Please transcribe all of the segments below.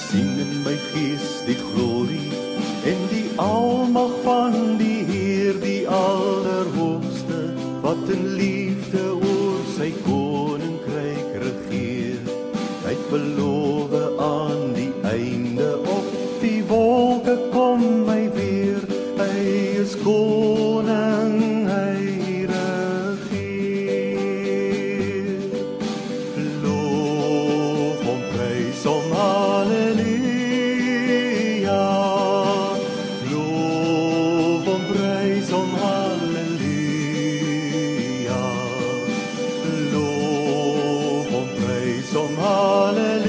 sien in my gees die glorie en die almag van die Heer, die Allerhoogste, wat in liefde oor sy koninkryk regeer. Hy het beloof aan die einde op die wolke kom hy weer. Hy is koning, hy regeer. Loof hom, prys hom, halleluja. Loof hom, prys hom, halleluja. Loof hom, prys hom, halleluja.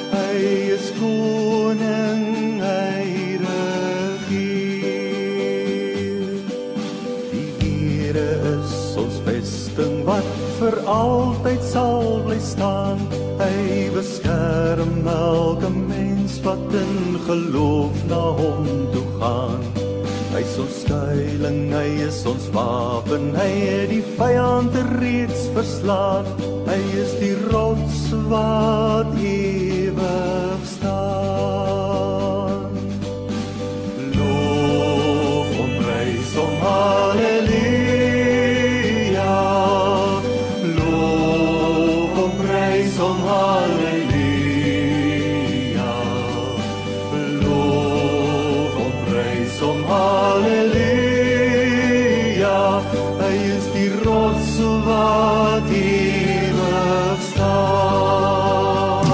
Hy is koning, hy regeer. Die Here is ons vesting wat vir altyd sal bly staan. Hy beskerm elke mens wat in geloof na hom toe gaan. Hy is ons skuiling, hy is ons wapen, hy het die vyand reeds verslaan. Hy is die rots wat ewig staan. Loof hom, prys hom, halleluja. Loof hom, prys hom, halleluja. Loof hom, prys hom, halleluja. Hy is die rots wat ewig staan.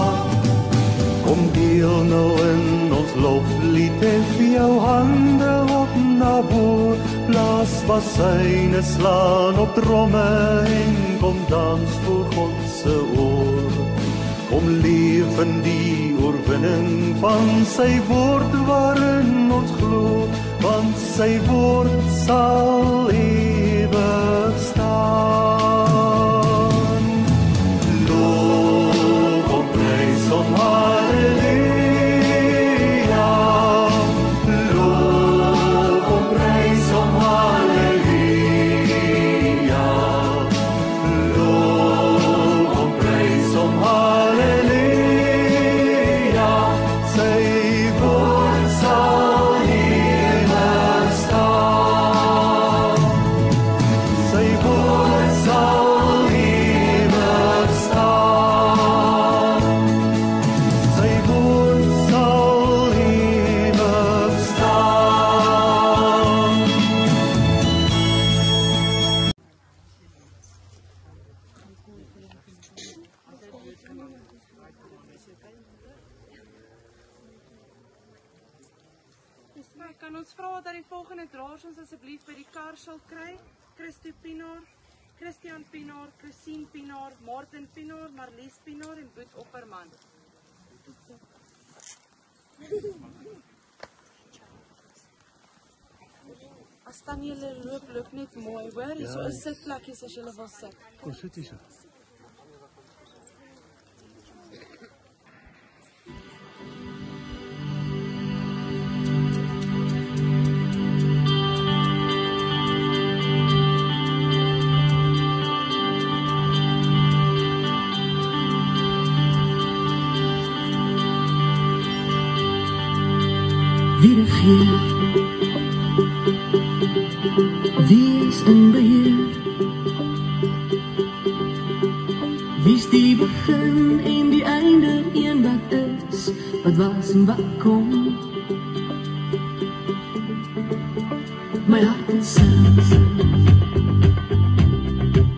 Kom deel nou in ons loflied, hef jou hande op na bo. Blaas bassyne, slaan op tromme en kom dans voor God se oor. Kom leef in die oorwinning van sy woord waarin ons glo, want sy woord sal ewig staan. Loof hom, prys hom, halleluja. Loof hom, prys hom, halleluja. Loof hom, prys hom, halleluja. Sy woord sal ewig staan. Sy woord sal ewig staan. Sy woord sal ewig staan. Kan ons vra dat die volgende draers ons asseblief by die kar sal kry? Christo Pinaar, Christian Pinaar, Christine Pinaar, Martin Pinaar, Marlies Pinaar en Boet Opperman. As dan julle loop net mooi, hoor? Hier so is sitplekkies as julle wil sit. Kom sit hier so. Wie regeer? Wie is in beheer? Wie is die begin en die einde? Een wat is, wat was en wat kom? My hart en sans,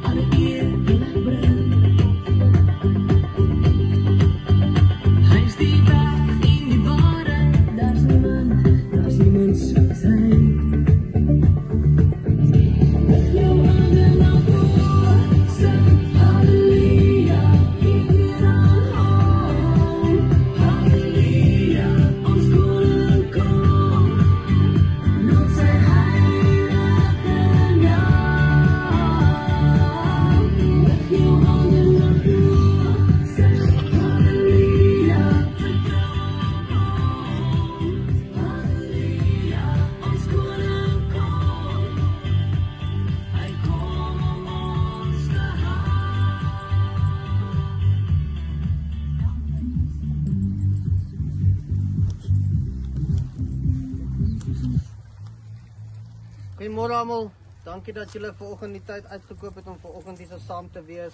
alle eer en ek bring. Hy is die weg en die waarheid, daar's niemand soos hy. Ons Goeiemôre almal. Dankie dat julle vanoggend die tyd uitgekoop het om vanoggend hier so saam te wees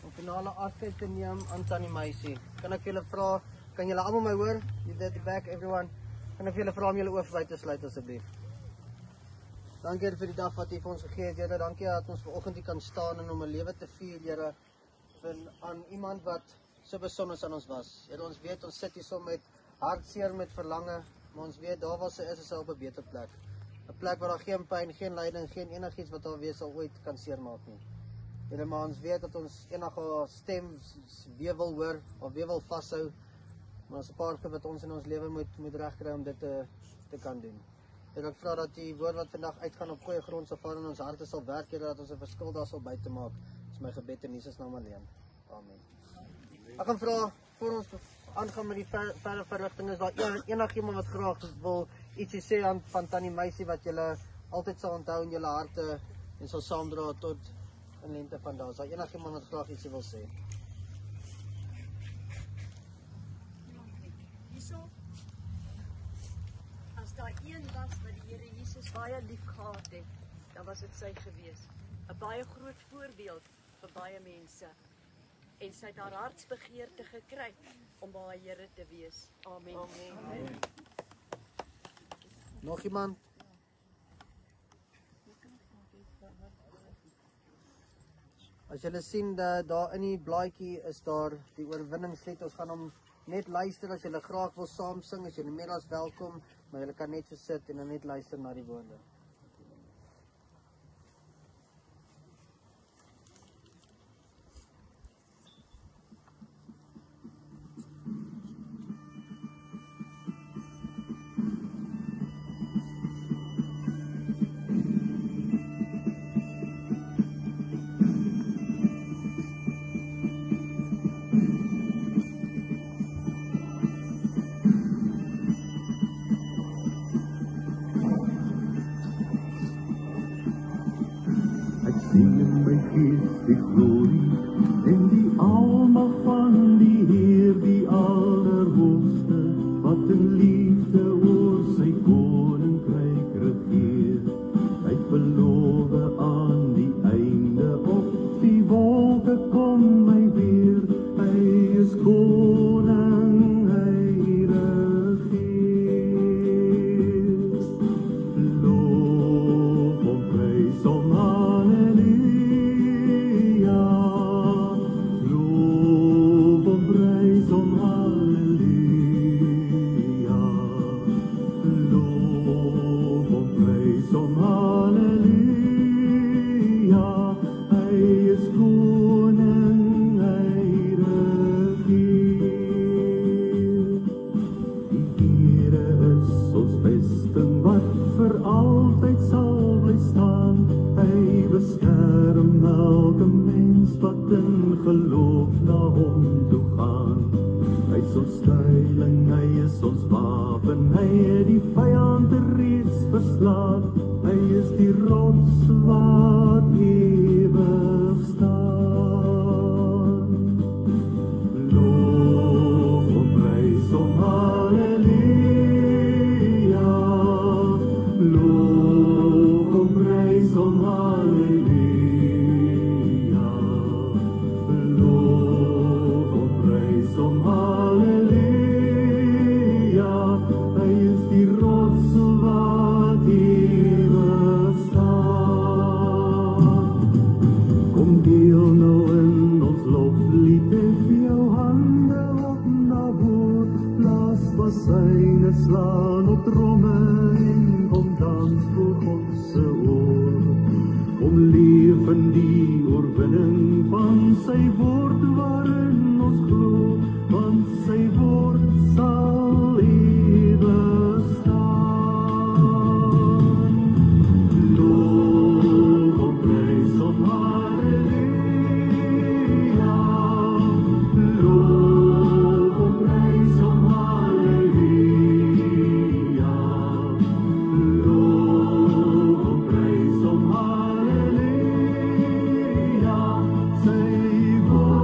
om finale afskeid te neem aan Tannie Meisie. Kan ek julle vra, kan julle almal my hoor? You did the back everyone. Kan ek julle vra om julle oë vry te sluit asseblief? Dankie vir die dag wat U vir ons gegee het, Here. Dankie dat ons vanoggend hier kan staan en om 'n lewe te vier, Here, aan iemand wat so besonder aan ons was. Here, ons weet ons sit hier so met hartseer, met verlange, maar ons weet daar waar sy is hy op 'n beter plek. 'n Plek waar daar geen pyn, geen lyding, geen enigiets wat daar wees sal ooit kan seermaak nie. Here, maar ons weet dat ons enige stem weer wil hoor of weer wil vashou. Maar ons 'n paar goed wat ons in ons lewe moet regkry om dit te kan doen. Here, ek vra dat die woord wat vandag uitgaan op goeie grond sal val in ons harte sal werk, Here, dat ons 'n verskil daar sal buite maak. Dis my gebed in Jesus naam alleen. Amen. Ek gaan vra voor ons aangaan met die verder verrigtinge, is daar enigiemand wat graag wil ietsie sê van Tannie Meisie wat julle altyd sal onthou in julle harte en sal saamdra tot in lente van daar. Is daar enigiemand wat graag ietsie wil sê? Hierso, as daar een was wat die Here Jesus baie lief gehad het, dan was dit sy gewees. 'n Baie groot voorbeeld vir baie mense. En sy het haar hartsbegeerte gekry om by haar Here te wees. Amen. Amen. Nog iemand? As julle sien dat daar in die blaadjie is daar die oorwinningslied. Ons gaan hom net luister. As julle graag wil saam sing, as julle meer as welkom, maar julle kan net so sit en dan net luister na die woorde. Die glorie en die almag van die Heer, die Allerhoogste, wat in liefde oor sy koninkryk regeer. Hy het beloof aan die einde op die wolke kom hy weer. Hy is koning, hy regeer. Loof hom, prys hom, halleluja. Geloof na hom toe gaan. Hy is ons skuiling, hy is ons wapen, hy het die vyand reeds verslaan. Hy is die rots wat ewig staan. Loof hom, prys hom, halleluja. Loof hom, prys hom, halleluja. Slaan op tromme en kom dans voor God se oor. Kom leef in die oorwinning van sy woord waarin ons glo, want sy woord sal ewig staan. Loof hom, prys hom, halleluja. Loof hom, prys hom, halleluja. Loof hom, prys hom, halleluja. Sy woord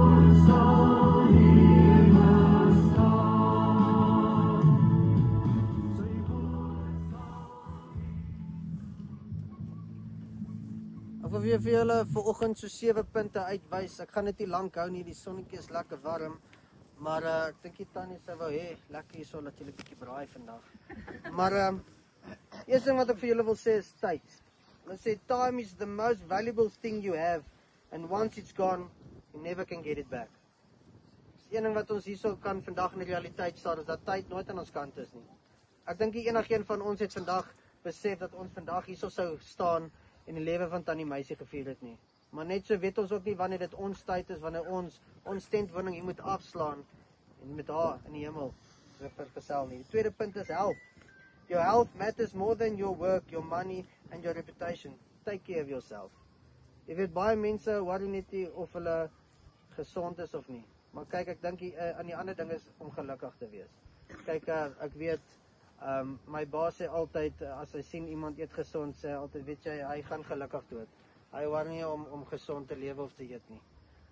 Ek wil weer vir julle vanoggend so 7 punte uitwys. Ek gaan dit nie lank hou nie, die sonnetjie is lekker warm. Maar ek dink die tannie sê wou hê lekker hierso natuurlik 'n bietjie braai vandag. Maar eerste ding wat ek vir julle wil sê is tyd. Hulle sê time is the most valuable thing you have and once it's gone, you never can get it back. Dis een ding wat ons hierso kan vandag in die realiteit staan is dat tyd nooit aan ons kant is nie. Ek dink enigeen van ons het vandag besef dat ons vandag hierso sou staan en die lewe van Tannie Meisie gevier het nie. Maar net so weet ons ook nie wanneer dit ons tyd is, wanneer ons tentwoning hier moet afslaan en met haar in die hemel vergesel nie. Die tweede punt is health. Your health matters more than your work, your money and your reputation. Take care of yourself. Jy weet baie mense worry net nie of hulle gesond is of nie. Maar kyk, ek dink aan die ander ding is om gelukkig te wees. Kyk, ek weet my baas sê altyd as hy sien iemand eet gesond, sê altyd weet jy hy gaan gelukkig dood. Hy worry nie om gesond te lewe of te eet nie.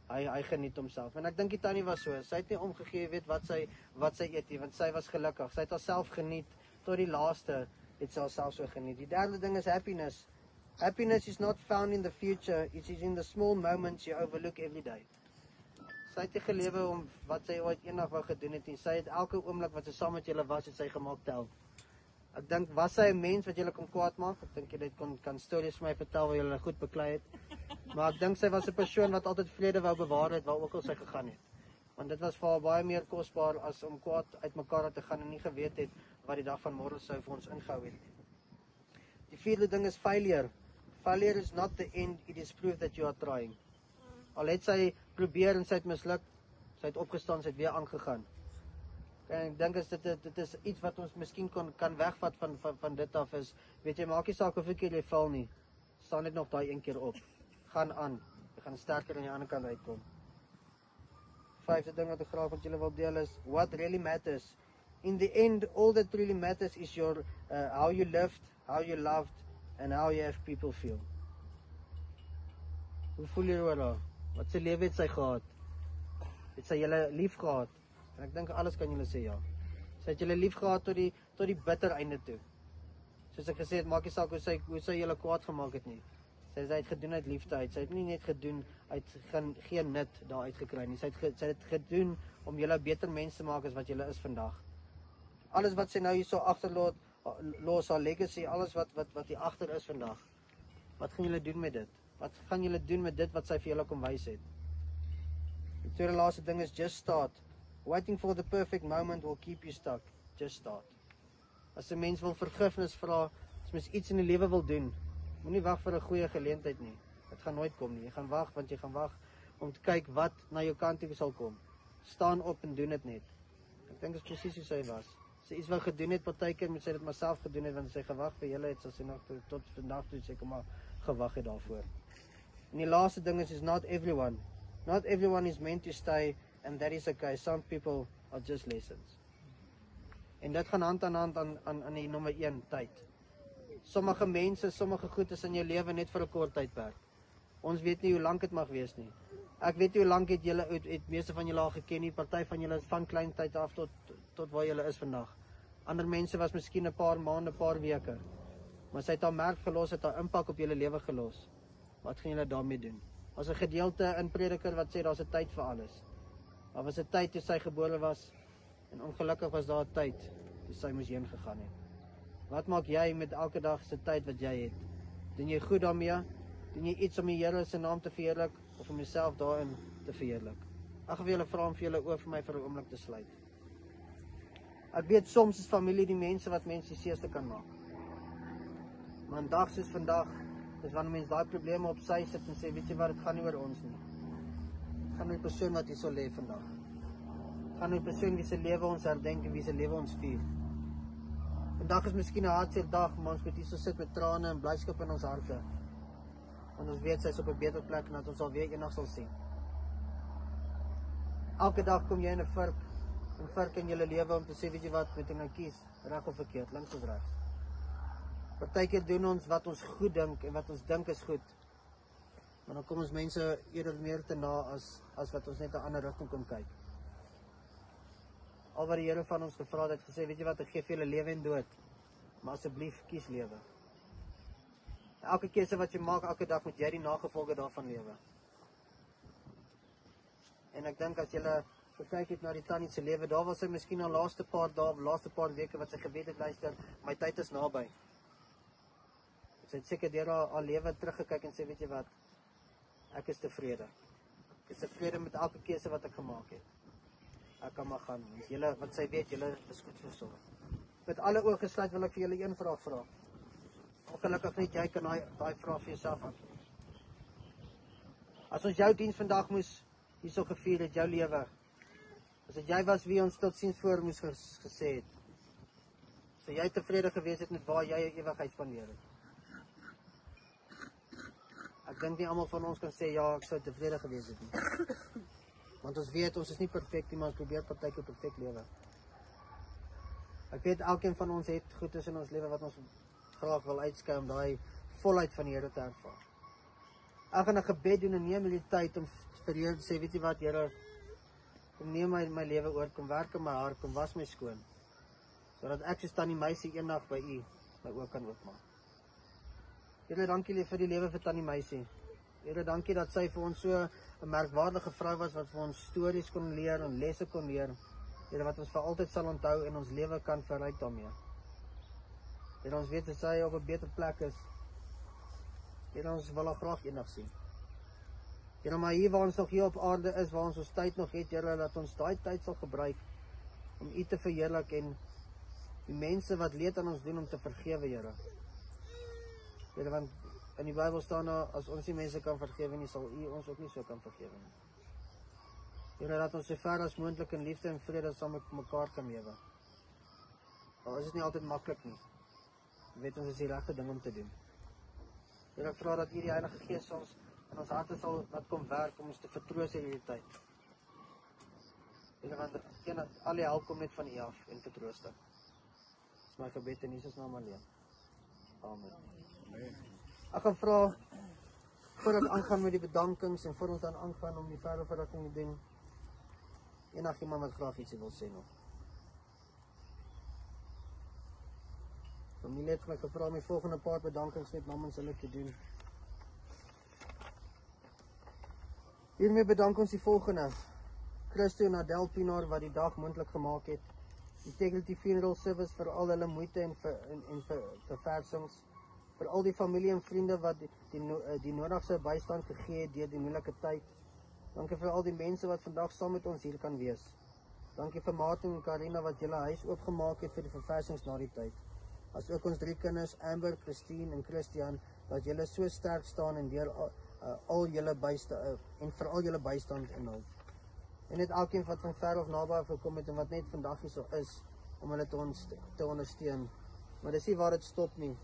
Hy geniet homself. En ek dink die tannie was so. Sy het nie omgegee weet wat sy eet nie, want sy was gelukkig. Sy het haarself geniet tot die laaste het sy haarself so geniet. Die derde ding is happiness. Happiness is not found in the future, it is in the small moments you overlook every day. Sy het nie gelewe om wat sy ooit eendag wou gedoen het nie. Sy het elke oomblik wat sy saam met julle was, het sy gemaak tel. Ek dink, was sy 'n mens wat julle kon kwaad maak? Ek dink jy kan stories vir my vertel waar julle goed beklei het. Maar ek dink sy was 'n persoon wat altyd vrede wou bewaar het waar ook al sy gegaan het. Want dit was vir haar baie meer kosbaar as om kwaad uitmekaar te gaan en nie geweet het wat die dag van môre sou vir ons ingehou het. Die vierde ding is failure. Failure is not the end, it is proof that you are trying. Al het sy probeer en sy het misluk, sy het opgestaan, sy het weer aangegaan. En ek dink dit is iets wat ons miskien kan wegvat van dit af is, weet jy, maak nie saak hoeveel keer jy val nie, staan net nog daai een keer op. Gaan aan, jy gaan sterker aan die ander kant uitkom. Vyfde ding wat ek graag met julle wil deel is, what really matters. In the end, all that really matters is your how you lived, how you loved, and how you have people feel. Hoe voel jy oor haar? Wat sy lewe het sy gehad? Het sy julle lief gehad? En ek dink alles kan julle sê ja. Sy het julle lief gehad tot die bitter einde toe. Soos ek gesê het, maak nie saak hoe sy julle kwaad gemaak het nie. Sy het gedoen uit liefde uit. Sy het nie net gedoen uit geen nut daar uitgekry nie. Sy het gedoen om julle beter mense te maak as wat julle is vandag. Alles wat sy nou hier so agterlos, haar legacy, alles wat hier agter is vandag. Wat gaan julle doen met dit? Wat gaan julle doen met dit wat sy vir julle kom wys het? Die tweede laaste ding is just start. Waiting for the perfect moment will keep you stuck. Just start. As 'n mens wil vergifnis vra, as mens iets in die lewe wil doen, moenie wag vir 'n goeie geleentheid nie. Dit gaan nooit kom nie. Jy gaan wag want jy gaan wag om te kyk wat na jou kant toe sal kom. Staan op en doen dit net. Ek dink dit is presies hoe sy was. Sy iets wou gedoen het, partykeer moet sy dit maar self gedoen het want sy gewag vir julle het, sy nog tot vandag toe sy kom maar gewag het daarvoor. En die laaste ding is not everyone. Not everyone is meant to stay and that is okay. Some people are just lessons. En dit gaan hand aan hand aan die nommer 1, tyd. Sommige mense, sommige goed is in jou lewe net vir 'n kort tydperk. Ons weet nie hoe lank dit mag wees nie. Ek weet nie hoe lank het meeste van julle al geken nie. Party van julle is van klein tyd af tot waar julle is vandag. Ander mense was miskien 'n paar maande, 'n paar weke. Maar sy het haar merk gelos, het haar impak op julle lewe gelos. Wat gaan julle daarmee doen? As 'n gedeelte in Prediker wat sê daar's 'n tyd vir alles. Daar was 'n tyd toe sy gebore was en ongelukkig was daar 'n tyd toe sy moes heen gegaan het. Wat maak jy met elke dag se tyd wat jy het? Doen jy goed daarmee? Doen jy iets om die Here se naam te verheerlik of om jouself daarin te verheerlik? Ek wil julle vra om vir julle oë vir my vir 'n oomblik te sluit. Ek weet soms is familie die mense wat mense die seerste kan maak. Maar 'n dag soos vandag, dis wanneer mense daai probleme op sy sit en sê, weet jy wat, dit gaan nie oor ons nie. Dit gaan oor die persoon wat hier so lê vandag. Dit gaan oor die persoon wie se lewe ons herdenk en wie se lewe ons vier. Vandag is miskien 'n hartseer dag, maar ons moet hier so sit met trane en blyskap in ons harte. Want ons weet sy is op 'n beter plek en dat ons alweer eendag sal sien. Elke dag kom jy in 'n vurk in julle lewe om te sê, weet jy wat, moet ek nou kies, reg of verkeerd, links of regs. Partykeer doen ons wat ons goed dink en wat ons dink is goed. Maar dan kom ons mense eerder meer te na as wat ons net 'n ander rigting kom kyk. Al wat die Here van ons gevra het, gesê, weet jy wat, ek gee vir julle lewe en dood, maar asseblief kies lewe. Elke keuse wat jy maak elke dag, moet jy die nagevolge daarvan lewe. En ek dink as jy gekyk het na die tannie se lewe, daar was sy miskien al laaste paar dae, laaste paar weke wat sy geweet het, luister, my tyd is naby. Sy het seker deur haar lewe teruggekyk en sê, weet jy wat, ek is tevrede. Ek is tevrede met elke keuse wat ek gemaak het. Ek kan maar gaan, want sy weet, julle is goed versorg. Met alle oë gesluit wil ek vir julle een vraag vra. Ongelukkig net jy kan daai vraag vir jouself antwoord. As ons jou diens vandag moes hierso gevier het, jou lewe, as dit jy was wie ons totsiens voor moes gesê het, so jy tevrede gewees het met waar jy jou ewigheid spandeer het. Ek dink nie almal van ons kan sê, ja, ek sou tevrede gewees het nie. Want ons weet, ons is nie perfect nie, maar ons probeer partykeer perfect lewe. Ek weet, elkeen van ons het goedes in ons lewe wat ons graag wil uitskei om daai volheid van die Here te ervaar. Ek gaan 'n gebed doen en neem die tyd om vir die Here te sê, weet jy wat, Here, kom neem my lewe oor, kom werk in my hart, kom was my skoon, sodat ek soos tannie Meisie eendag by U my oë kan oopmaak. Here, dankie vir die lewe vir tannie Meisie. Here, dankie dat sy vir ons so 'n merkwaardige vrou was, wat vir ons stories kon leer en lesse kon leer. Here, wat ons vir altyd sal onthou en ons lewe kan verryk daarmee. Here, ons weet dat sy op 'n beter plek is. Here, ons wil haar graag eendag sien. Here, maar hier waar ons nog hier op aarde is, waar ons tyd nog het, Here, dat ons daai tyd sal gebruik om U te verheerlik en die mense wat leed aan ons doen om te vergewe, Here. Here, want in die Bybel staan daar, as ons nie mense kan vergewe nie, sal U ons ook nie so kan vergewe nie. Here, dat ons so ver as moontlik in liefde en vrede saam met mekaar kan lewe. Al is dit nie altyd maklik nie. Weet ons is die regte ding om te doen. Here, ek vra dat U die Heilige Gees ons in ons harte sal laat kom werk om ons te vertroos in hierdie tyd. Here, want al die hulp kom net van U af en vertroosting. Dis my gebed in Jesus naam alleen. Amen. Ek gaan vra, voordat ek aangaan met die bedankings en voor ons dan aangaan om die verdere verrigting te doen, enig iemand wat graag ietsie wil sê nog. Familie het my gevra om die volgende paar bedankings net namens hulle te doen. Hiermee bedank ons die volgende. Christo en Adel Pinaar wat die dag moontlik gemaak het. Integrity Funeral Service vir al hulle moeite en verversings. Vir al die familie en vriende wat die nodigste bystand gegee het deur die moeilike tyd. Dankie vir al die mense wat vandag saam met ons hier kan wees. Dankie vir Martin en Karina wat julle huis oopgemaak het vir die verversings na die tyd. As ook ons 3 kinders, Amber, Christine en Christian, dat julle so sterk staan en deur al julle bystand en vir al julle bystand en hulp. En net elkeen wat van ver of naby gekom het en wat net vandag hier so is om hulle te ondersteun. Maar dis nie waar dit stop nie.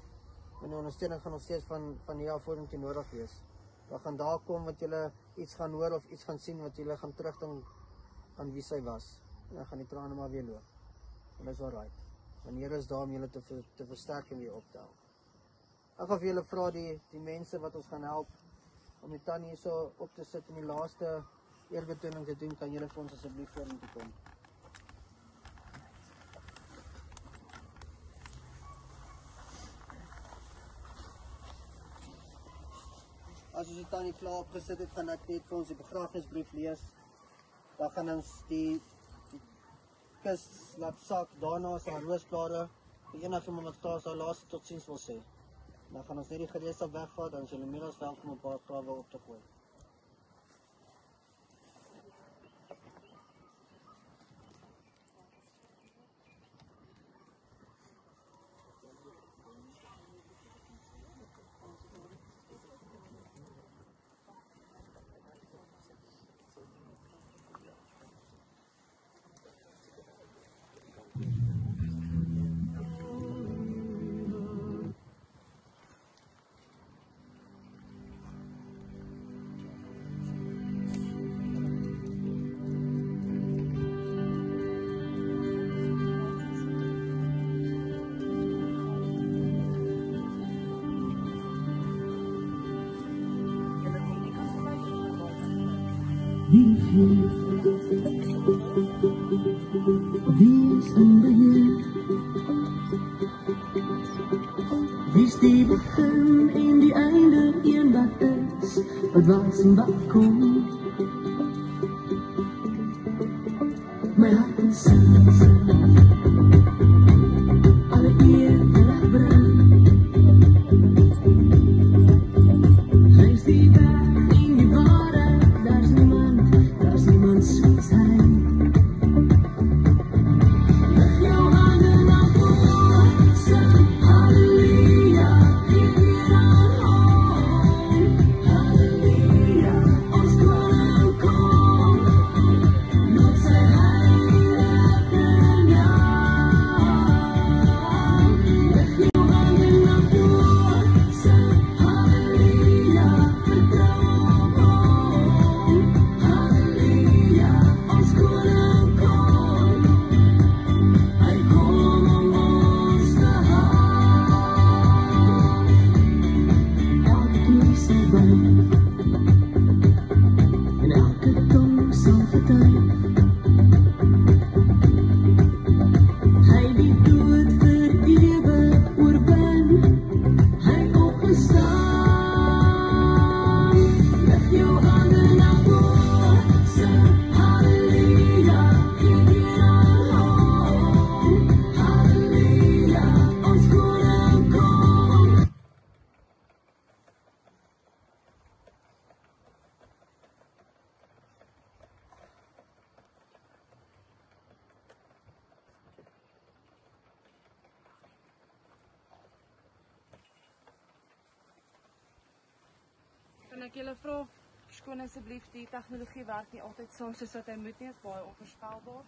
En die ondersteuning gaan nog steeds van hier af vorentoe nodig wees. Daar gaan daar kom wat julle iets gaan hoor of iets gaan sien wat julle gaan terugdink aan wie sy was. En dan gaan die trane maar weer loop. En dis alright. Want die Here is daar om julle te versterk en weer op te help. Ek gaan vir julle vra die mense wat ons gaan help om die tannie hier so op te sit en die laaste eerbetoning te doen, kan julle vir ons asseblief vorentoe kom. As ons die tannie klaar opgesit het, gaan ek net vir ons die begrafnisbrief lees. Dan gaan ons die kus laat sak, daarna is haar roosblare, vir enige iemand wat klaar sy laaste totsiens wil sê. Dan gaan ons net die gereedskap wegvat, dan is julle meer as welkom om 'n paar grawe op te gooi. Wie is in beheer? Wie is die begin en die is, wat was en wat kom. My hart en siel, alle eer en ag bring. Langs die weg en die waarheid, daar's niemand soos hy. Kan ek julle vra, skoon asseblief, die tegnologie werk nie altyd soms soos wat hy moet nie, is baie onvoorspelbaar.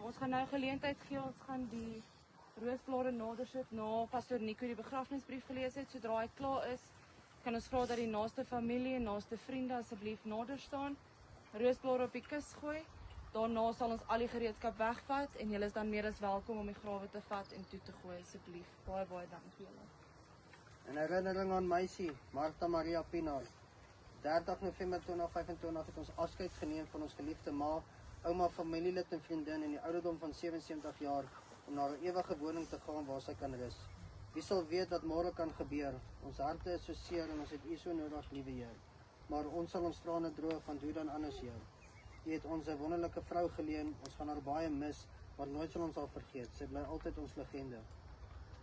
Ons gaan nou geleentheid gee, ons gaan die roosblare nader sit na Pastor Nico die begrafnisbrief gelees het. Sodra hy klaar is, kan ons vra dat die naaste familie en naaste vriende asseblief nader staan, roosblare op die kus gooi. Daarna sal ons al die gereedskap wegvat en julle is dan meer as welkom om die grawe te vat en toe te gooi asseblief. Baie dankie julle. In herinnering aan meisie Martha Maria Pinaar. 30 November 2025 het ons afskeid geneem van ons geliefde ma, ouma, familielid en vriendin in die ouderdom van 77 jaar om na 'n ewige woning te gaan waar sy kan rus. Wie sal weet wat môre kan gebeur? Ons harte is so seer en ons het U so nodig, liewe Heer. Maar ons sal ons trane droog, want hoe dan anders, Heer? U het ons 'n wonderlike vrou geleen, ons gaan haar baie mis, maar nooit sal ons haar vergeet. Sy bly altyd ons legende.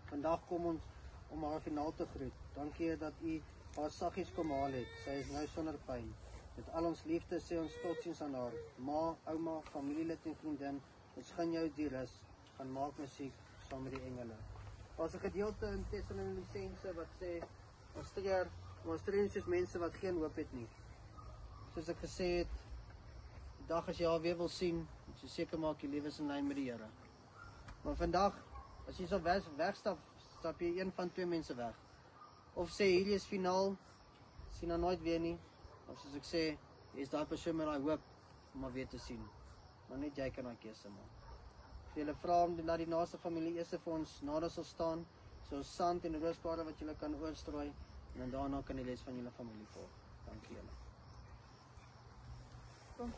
Vandag kom ons om haar finaal te groet. Dankie Heer dat U haar saggies kom haal het. Sy is nou sonder pyn. Met al ons liefde sê ons totsiens aan haar. Ma, ouma, familielid en vriendin, ons gun jou die rus. Gaan maak musiek saam met die engele. Daar's 'n gedeelte in Tessalonisense wat sê ons treur soos mense wat geen hoop het nie. Soos ek gesê het, die dag as jy haar weer wil sien, moet jy seker maak jy lewe is in lyn met die Here. Maar vandag, as jy sal wegstap, stap jy een van twee mense weg. Of sê hierdie is finaal, sien haar nooit weer nie. Of soos ek sê, jy is daai persoon met daai hoop om haar weer te sien. Maar net jy kan daai keuse maak. As jy vra om dat die naaste familie eers vir ons nader sal staan, so sand en roosblare wat jy kan oorstrooi, en daarna kan die res van julle familie volg. Dankie julle. Kom.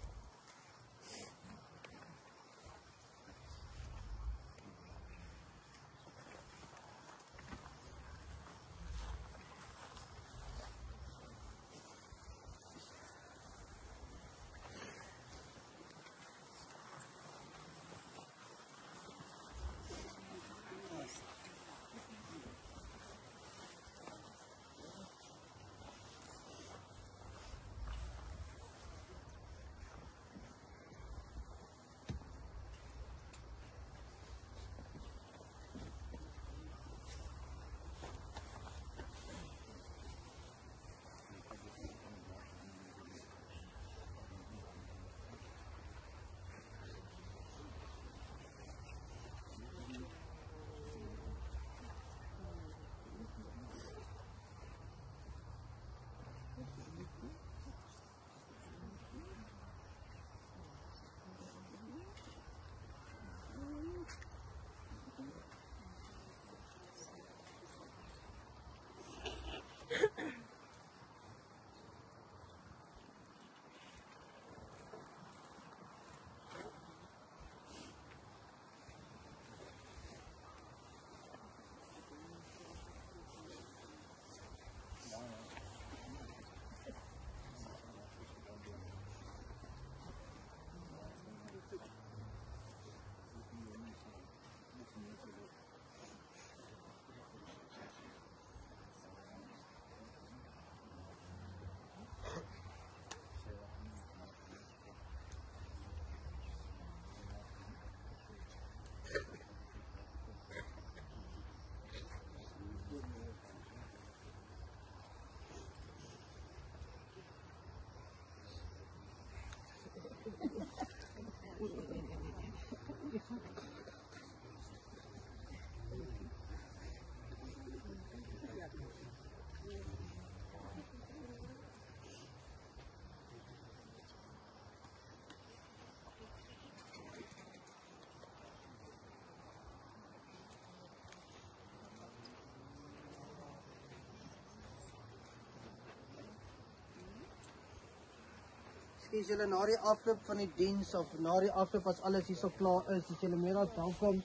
Ekskuus julle na die afloop van die diens of na die afloop as alles hierso klaar is julle meer as welkom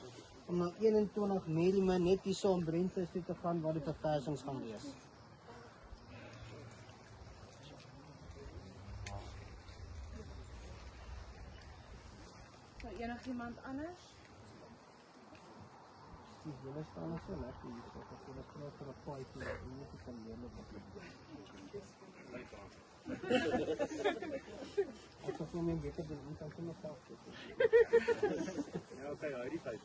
om na 21 mm net hierso om Brentford toe te gaan waar die verversings gaan wees. So enigiemand anders? Julle staan nog so lekker hierso. As julle vra vir 'n fight en nie te kan leer wat ek het hom net beter doen om te kan self doen. Ja, okay, hy die tyd.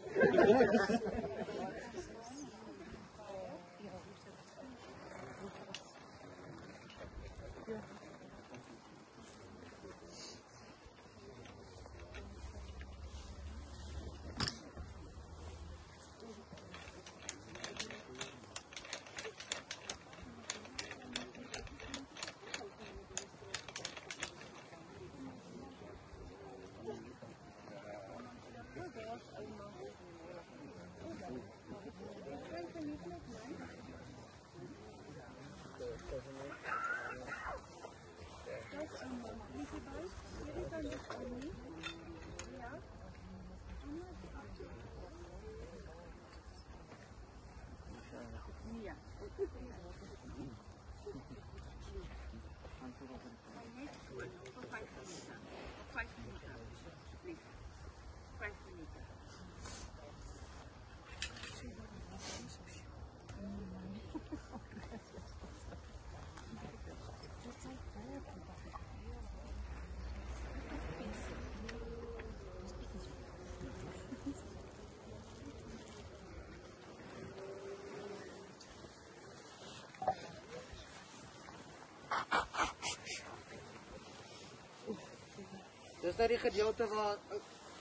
Dis nou die gedeelte waar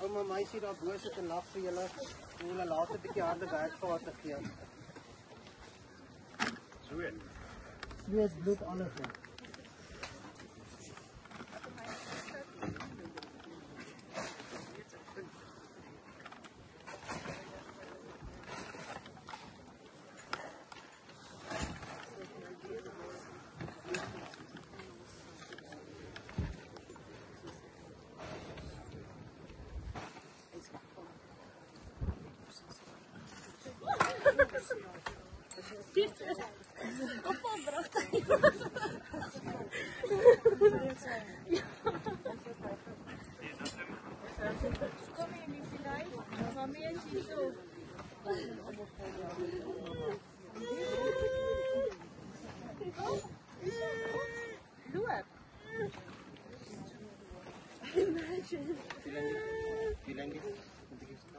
ouma meisie daar bo sit en lag vir julle en julle later 'n bietjie harde werk vir haar te gee. Sweet bloed alles.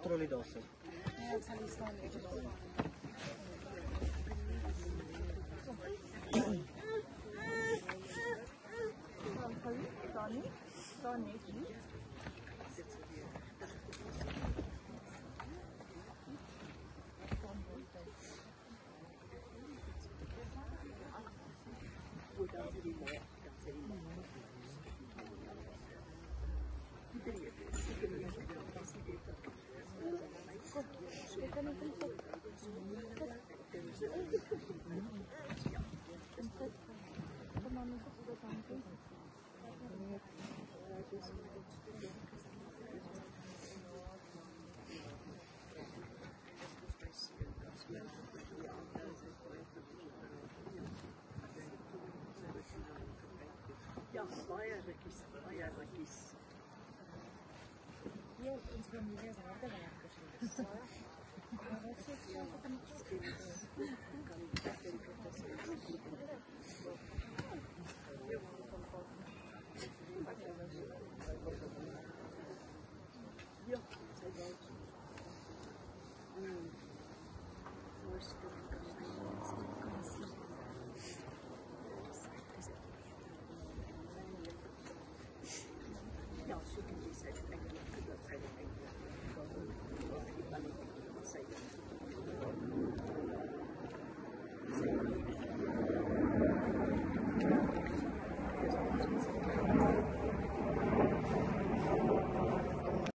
Trolley daar sit. Ja, ek sal nie staan nie. Dan net nie. Ja, baie rukkies. Hier ons familie is harde werkers. Ja,